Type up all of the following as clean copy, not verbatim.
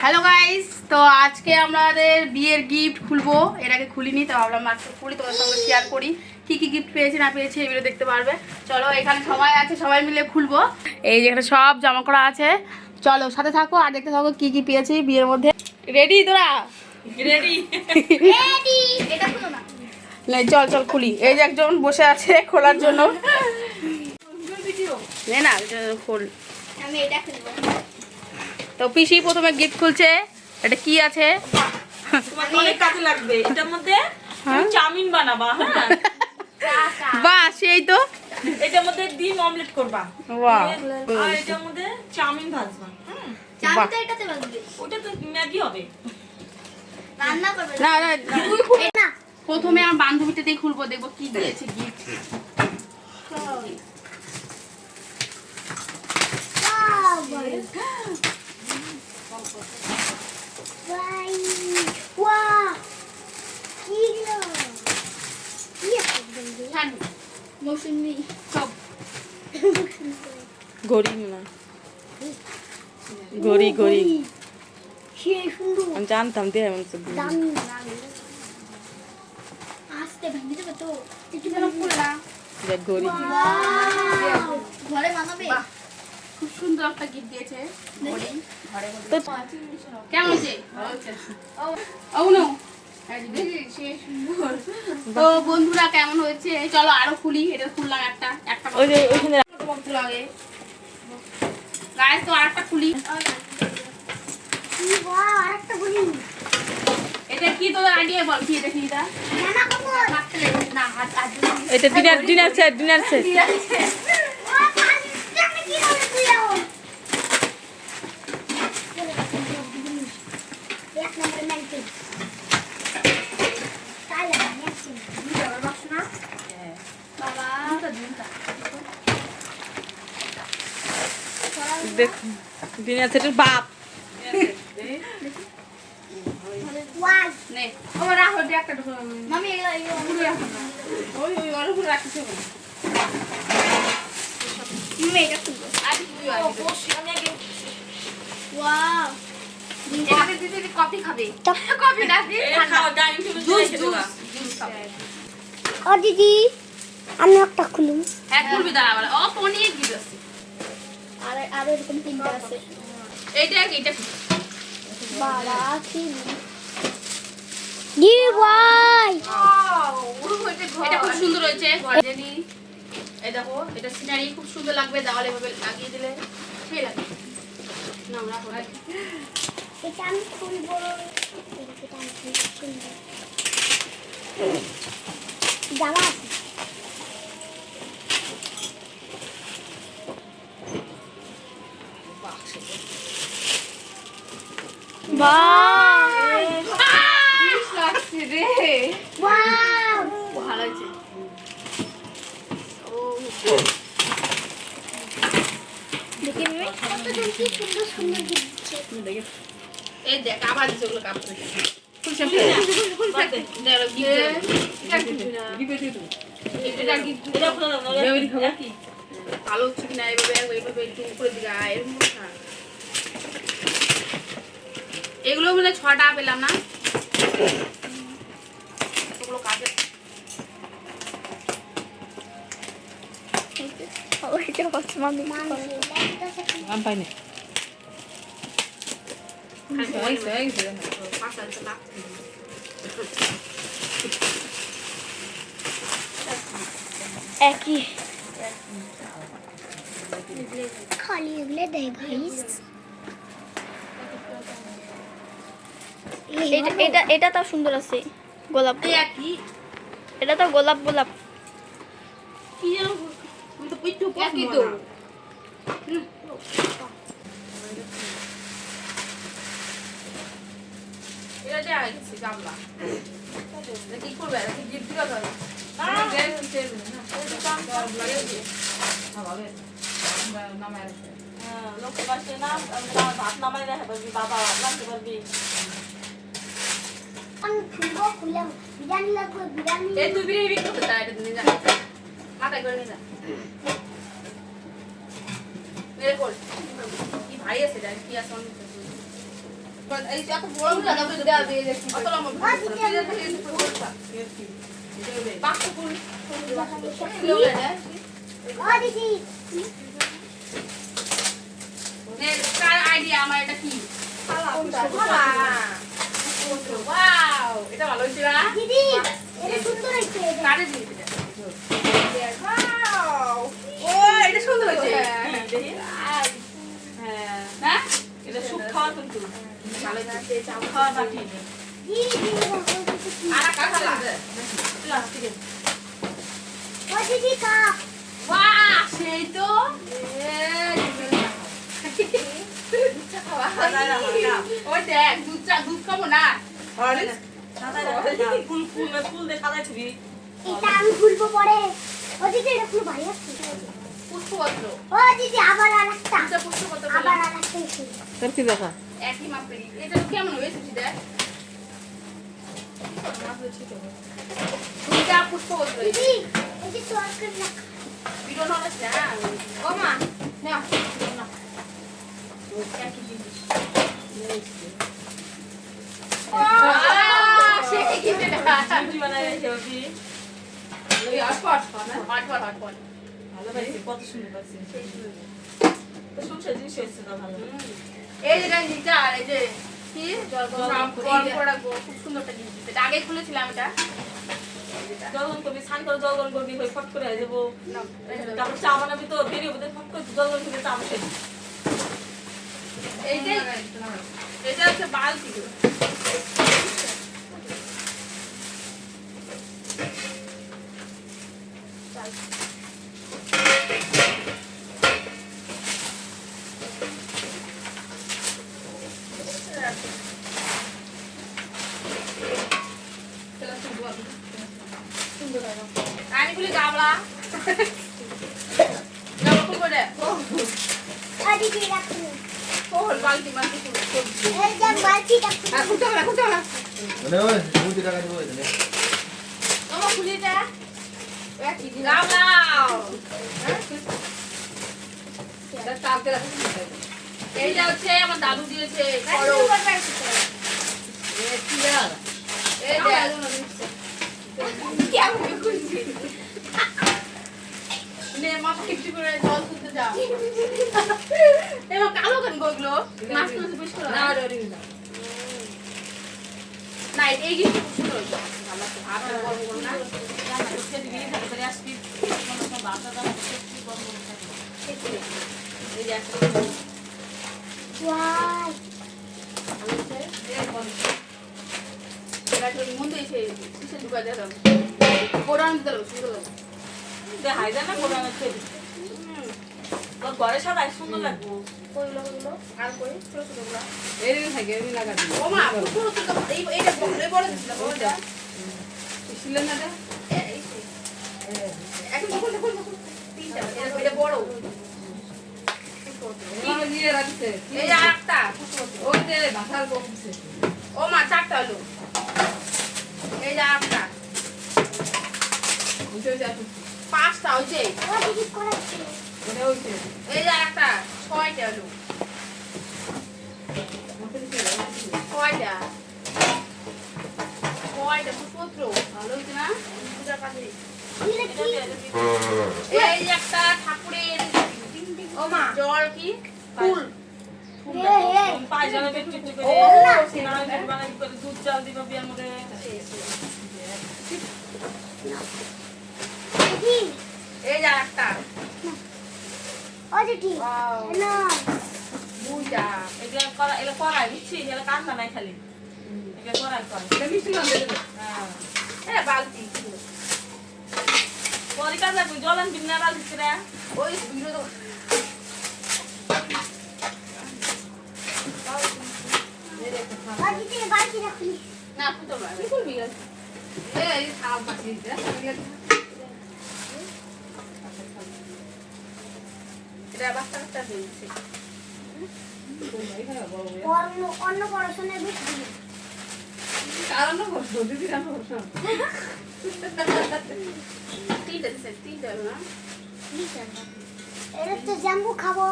Hello guys, তো আজকে আমাদের বিয়ের গিফট খুলবো। এর আগে খুলিনি, তো ভাবলাম আজকে খুলি, তোমাদের সঙ্গে শেয়ার করি কি কি গিফট পেয়েছি না পেয়েছি এই ভিডিও দেখতে পারবে। চলো, এখানে সবাই আছে, সবাই মিলে খুলবো। এই যেখানে সব জমা করা আছে, চলো সাথে থাকো আর দেখতে থাকো কি কি পেয়েছি বিয়ের মধ্যে। রেডি তোরা? Ready ready. এটা খুলো না। চল চল খুলি। এই যে একজন বসে আছে খোলার জন্য। না খোল। আমি এটা খুলবো। তো পিসি প্রথমে গিফট খুলছে। এটা কি আছে? তোমার অনেক কাজে লাগবে। এটার মধ্যে তুমি চাউমিন বানাবা। হ্যাঁ, বাহ, সেই তো। এটার মধ্যে ডিম অমলেট করবা। বাহ, আর এটার মধ্যে চাউমিন ভাজবা। চাবিটা এটাতে বাজবে। ওটা তো ম্যাগি হবে। রান্না করবে না না, না। প্রথমে আমার বান্ধবীটা দিয়ে খুলবো, দেখবো কি দিয়েছে গিফট। মৌসুমি সব গড়ি না, গড়ি গড়ি সে সুন্দর আমি জানতাম দিয়ে এমন দামি আস্তে ভেঙে যাবে তো একটু যেন খুললাম গড়ি। ঘরে বানাবে। খুব সুন্দর একটা গিফট দিয়েছে গড়ি। তো কেমন হয়েছে? অগুনো, তো বন্ধুরা কেমন হয়েছে? চলো আরো খুলি। এটা খুললাম একটা খোলা আগে। গায়ে তো আরেকটা খুলি। আরেকটা বলি এটা কি তোদের আইডিয়া বল, কি এটা? কি এটা? নানা কাপড় না, হাত এটা ডিনার সেট ডিনার সেটের বাপ নে ও রাখো দে একটা মামি পুরো রাখো না, ওই অল্প রাখতে হবে। মামি এটা খুলবো। আর তুই আসবি। ওয়াও এটাতে দিদি কফি খাবে। কফি না দিদি এটা খাওয়া যায় ইউটিউবে জুস দেখে জুস দেবা। জুস খাবে। ও দিদি আমি একটা খুলুম। হ্যাঁ খুলবি, দাঁড়া বলে ও পনির গিফট আছে। আর এরকম তিনটা আছে। এইটা বাবা কি দি ভাই এটা খুব সুন্দর হয়েছে। গর্জেনি, এই দেখো, এটা সিনারি খুব সুন্দর লাগবে, দেওয়ালে এভাবে লাগিয়ে দিলে সেই লাগবে না। আমরা এটা আমি খুলবো। এটা আমি খুলবো। জামা আছে। লাগছে রে, ওয়াও ভালো হয়েছে। দেখি মিমি কতজন কি সুন্দর সুন্দর দিচ্ছে। এই দেখ আবার যেগুলো কাপড় খুলছে এটা খোলা দাও না। ভালো হচ্ছে কিনা এইভাবে একটু উপরে দিকে এরকম না। এগুলো বলে 6 টাকা পেলাম না, ওগুলো কাজে। ওইটা হচ্ছে মামি আমি পাইনি একই খালি এগুলো দেয় গাইস। এটা তো সুন্দর আছে। গোলাপ কি এটা তো গোলাপ কি যেন আমি তো পিচ্ছু একই তো। এটা দেয়া গেছে গামলা। কি করবে? কি গিফট দিবা তো? লোকে বাসে না, ভাত নামাই রাখা পারবি, বাবা ভাত নামতে পারবি। আমি খুলবো খুলে বিরিয়ানি লাগবে বিরিয়ানি। এই তুই বিরিয়ানি বিক্রি করতে চাই, এটা নিয়ে যা, মাথায় করে নিয়ে যা। কি ভাই আছে, কি আছে অনেক এই এত বড় গুলো দাও তো দেয়া দিয়ে দেখি কত লম্বা বাক্স ফুল ও দিদি নে কার আইডিয়া আমার এটা কি কোনটা? ওয়াও এটা ভালো হইছে না দিদি এটা সুন্দর হয়েছে কারে দিই এটা ওয়াও ও এটা সুন্দর হইছে হ্যাঁ না এটা সুপ খাওয়া কিন্তু ভালো হইছে চাও খাওয়া বাটি দিদি আর কাঁচা প্লাস্টিকের ও দিদি কাপ বাহ সেই তো ওই দেখ দুধ খাবো না ফুল ফুল ফুল দিয়ে সাজাই দিবি এটা আমি খুলবো পরে ও দিদি এটা খুব ভালো আছে পুষ্পপত্র ও দিদি আবার আরেকটা দুটা পুষ্পপত্র আবার আরেকটা এসে তোর কি দেখা একই মাপেরই এটা কেমন হয়েছে দেখ দুটা পুষ্পপত্র দিদি এই যে তরকারি রাখা ভিডিও নলেজ না ও মা না একই জিনিস সেই কি এটা রুটি বানাই রেখেছি ওই হটপট হটপট হটপট ভালো পাইছি কত সুন্দর পাইছি তো সুন্দর জিনিস হয়েছে না ভালো এই যে গাইটা আর এই যে কি জল গরম করে রাখবো খুব সুন্দর একটা জিনিস এটা আগে খুলেছিলাম এটা জলগন করবি স্নান করে জলগন করবি হয়ে ফট করে হয়ে যাবো না তারপর চা বানাবি তো বেরিয়ে বোধ ফট করে জলগন করে চা বসে এই যে এটা হচ্ছে বালতি আমি বলি গাবলা গাবলা কোন করে ও দিদি রাখুন কোন বালতি বালতি কোন এই যে বালতিটা এখন তো না মানে ওই 2 টাকা দিব এখানে তোমার খুলিটা গাবলা এইটা হচ্ছে আমার দাদু দিয়েছে খড় এই কেমন খুলছি নে মাথা কিপটি করে জল তুলতে যাও এবার কালো কেন গোগুলো মাছ তুলতে বেশ করে না এই জিনিস খুব সুন্দর হয়েছে ভালো আছে ভাত গরম করো না তারপরে আসবি বাসা দাম গরম গরম থাকে এই যে একটা ওয়াই মন্দ এসে কিসে ঢুকা দিলাম কোরআন দিতে লাগবে সুন্দর লাগবে দেখাই যায় না কোরআনের ছবি তোর ঘরে সাদা সুন্দর লাগবো কইলো আর কই ছোট ছোট গুলা এরই থাকে এরই লাগাবি ও মা ছোট ছোট এই এইটা বড় দিছিল বড়টা ছিলেন না এখন দেখুন তিনটা এটা বড় নিয়ে রাখছে এই যে আরেকটা ওই যে ভাষার বকছে ও মা চারটা হলো এই যে আরেকটা বুঝে যাচ্ছে পাঁচটা হচ্ছে ও দিদি করেছে ওটা হইছে এই যে আরেকটা ছয়টা হলো ছয়টা পুষ্পপত্র ভালো হয়েছে না পূজার কাজে এই যে একটা ঠাকুরের ও মা জল কি ফুল হে হে পায়জামা বেড টিট করে ও, নানা বেড বানাই করে দুধ চাল দিবা বিয়ার মধ্যে দিদি এই যে আরেকটা ও দিদি Wow. না দুইটা এগুলা করা এগুলা করাই বুঝছি এগুলা কান্না নাই খালি এগুলা করাই করে এটা মিষ্টি না দেবে হ্যাঁ বালতি পরে কাজ লাগবে জল আনবি না বালতি করে ওই ভিডিও তো ও দিদি বালতি রাখুন না ফুটো না কি করবি এই খাও পাচ্ছি এটা বাচ্চা বাচ্চা হয়েছে অন্য পড়াশোনায় বেশি কারণ বসো দিদি রান্না বসো তিনটা দিছে তিনটা হলো না এটা তো জাম্বু খাবো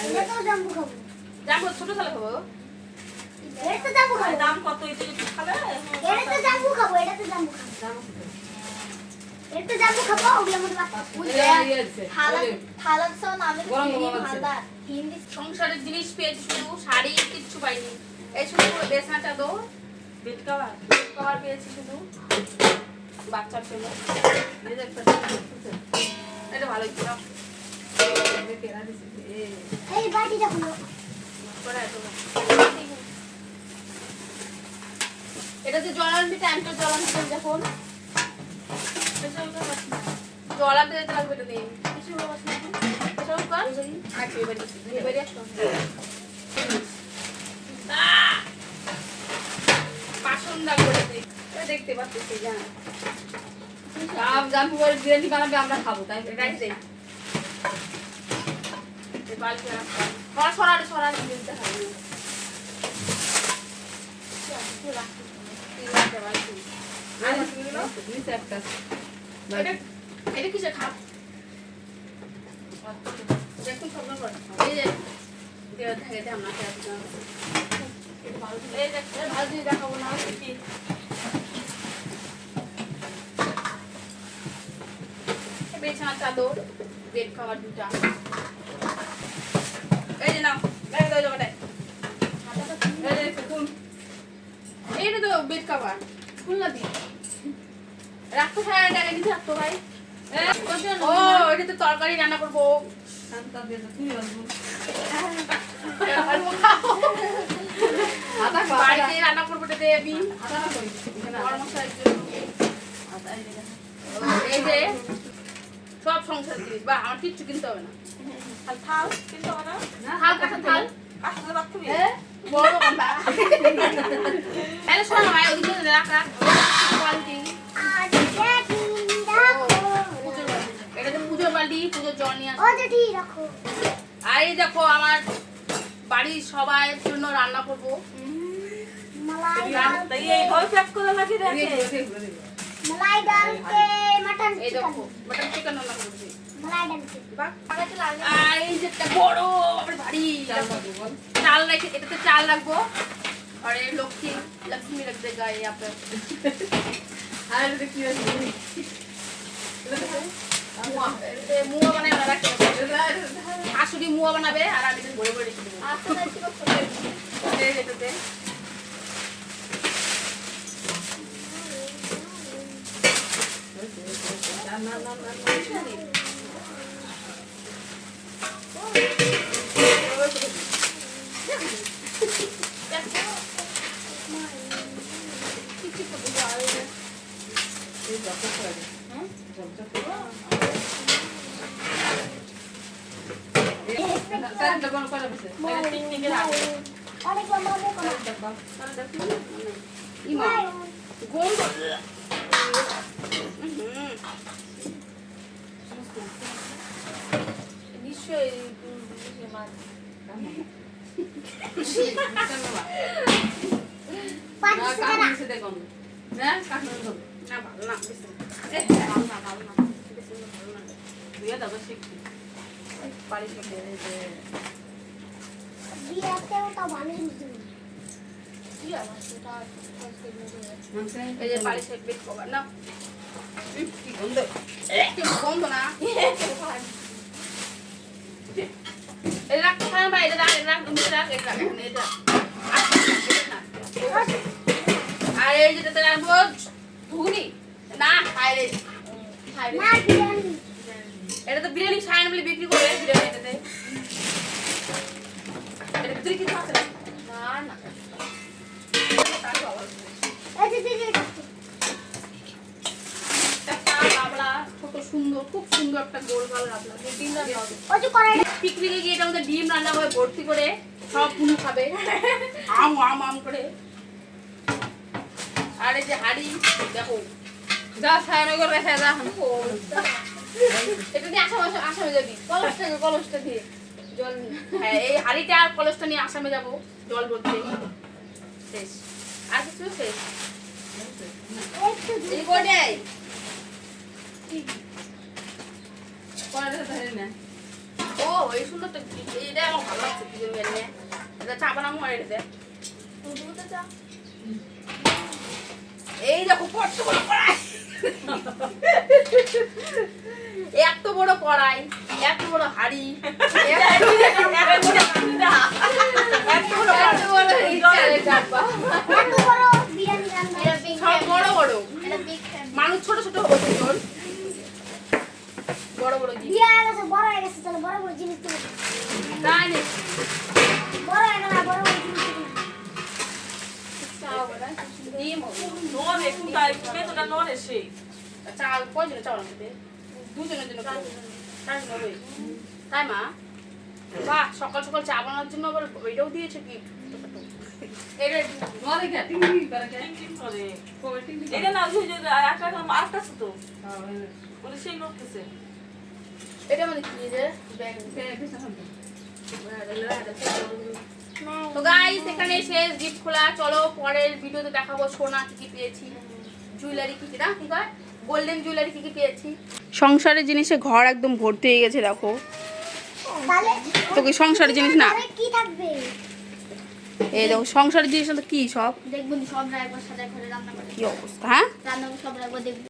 এটা তো জাম্বু খাবো। যাবো ছোট থালা খাবো। এটা তো জাম্বু আর খাবো। দাম কত এটা একটু খাবে? এটা তো জাম্বু খাবো, এটা তো জাম্বু খাবো। এটা তো জাম্বু খাবো, ওগুলো মধ্যে বাচ্চা। থালা থালা সব নামে হালদার হিন্দি সংসারের জিনিস পেয়েছি শুধু, শাড়ি কিচ্ছু পাইনি। এই শুধু বেসনাটা দো, বেড কভার কভার পেয়েছি শুধু বাচ্চার জন্য। এটা ভালোই ছিল। এই বাটিটা হলো এটা যে জল আনবি, টাইমটা জল আনতে যখন জল আনতে যেতে লাগবে, এটা দিন এসব কর। আচ্ছা এবারে বাসন রাখবো দেখতে পাচ্ছি। জাম্বু করে বিরিয়ানি বানাবে, আমরা খাবো তাই রাইস দেই বালতি রাখা সরারে সরারে দিতে হবে। নিচে একটা এটা কিসে খাপ দেখুন সব করে এই যে দেওয়া থাকে যে আমরা এই দেখতে ভালো দিয়ে দেখাবো না কি বেছানা চাদর বেড খাবার দুটা এই যে নাও এই দাও জমাটাই এইটা তো বেড খাবার খুলনা দি রাখতো ভাই টাকা দিতে রাখতো ভাই ও এটা তো তরকারি রান্না করবো বাড়িতে রান্না করবো এটাতে আমি গরম মশলার জন্য। এই যে সব সংসার জিনিস বা আমার কিচ্ছু কিনতে হবে না। আর থাল কিন্তু হবে না থাল কাটা থাল কাঁচা বাথরুমে বড় কথা তাহলে শোনো ভাই ওদিকে রাখ রাখ বালতি আর দেখি দেখো পুজোর বালতি এটা তো পুজোর বালতি পুজোর জল নিয়ে ও যে ঠিক রাখো আর এই দেখো আমার বাড়ির সবার জন্য রান্না করবো। मलाई তাই এই ঘর প্যাক করে রাখি রেখে मलाई डाल के मटन এই দেখো चिकन মাটন চিকেন রান্না করছি। मलाई डाल के বাহ आगे चला আর এই যে একটা বড় আমার বাড়ি চাল রেখে এটাতে চাল রাখবো আর এই লক্ষ্মী रख देगा ये यहाँ पे আর এটা কি আছে মুয়া বানায় ওরা রাখতে শাশুড়ি মুয়া বানাবে আর আমি তো ভরে ভরে রেখে দেবো आगे चलो এটাতে পিকনিকের আগে अरे बम्बा में कमा ইমা গন্ধ নিশ্চয়ই पाँच से না ভালো না বেশি ভালো না বেশি ভালো না দিয়ে দাও শিখছি বাড়ি থেকে दिया ते तो भालो नहीं এই যে বাড়ি থেকে বেড কভার না কি গন্ধ কি গন্ধ না এটা রাখ খান ভাই এটা রাখ এটা রাখ এটা আর এই যেটাতে রাখবো ঘুগনি না খাইলে ना बिरयानी এটা তো বিরিয়ানি খায় না বলে বিক্রি করে বিরিয়ানি এটাতে এটা ভিতরে কিছু আছে না না ऐसे दे একটা লাবড়া ছোট সুন্দর খুব সুন্দর একটা গোল গোল লাবড়া ডিম রান্না হবে ओ जो कराई পিকনিকে গিয়ে এটা আমাদের ডিম রান্না হবে ভর্তি করে সব পুনু খাবে আম আম আম করে আর এই যে হাড়ি দেখো যা ছায়ানো করে রেখে যা এটা দিয়ে আসামে যাবি কলসটা দিয়ে জল নিয়ে হ্যাঁ এই হাড়িটা আর কলসটা নিয়ে আসামে যাবো জল ভরতে শেষ আর কিছু শেষ एक तो এই কোটাই পরে ধরে না ও এই সুন্দর তো এইটা আমার ভালো লাগছে কি মেনে এটা চা বানাবো আর এটা দুধে চা এই দেখো কত বড় কড়াই এত বড় কড়াই এত বড় হাড়ি এত বড় ইচ্ছা চাপা এত বড় বিরিয়ানি রান্না এটা বিগ সব বড় বড় এটা বিগ মানুষ ছোট ছোট হবে তোর বড় বড় জিনিস বড় হয়ে গেছে চলো বড় বড় জিনিস তুলো তাই না বড় হয়ে গেল বড় বড় জিনিস তুলো ডিম হবে নন একটু তাই মেয়েটা নন এসে চা কয়জনে চাওয়ার মধ্যে দুজনের জন্য তাই হবে তাই মা বাহ সকাল সকাল চা বানানোর জন্য আবার এটাও দিয়েছে কি এটা নরে কে টিং করে কে টিং করে কোবে টিং এটা না ওই যে একটা আটটা আছে তো বলে সেই নড়তেছে এটা মানে কি যে ব্যাগ কে কিছু হবে তো গাইস এখানে শেষ গিফট খোলা চলো পরের ভিডিওতে দেখাবো সোনা কি কি পেয়েছি জুয়েলারি কি কি না কি কয় গোল্ডেন জুয়েলারি কি কি পেয়েছি সংসারের জিনিসে ঘর একদম ভর্তি হয়ে গেছে দেখো তাহলে তো কি সংসারের জিনিস না আরে কি থাকবে এই দেখো সংসারের জিনিস তো কি সব দেখবেন সব রাখবো সাদা করে রান্না করে কি অবস্থা হ্যাঁ রান্না সব রাখবো দেখবো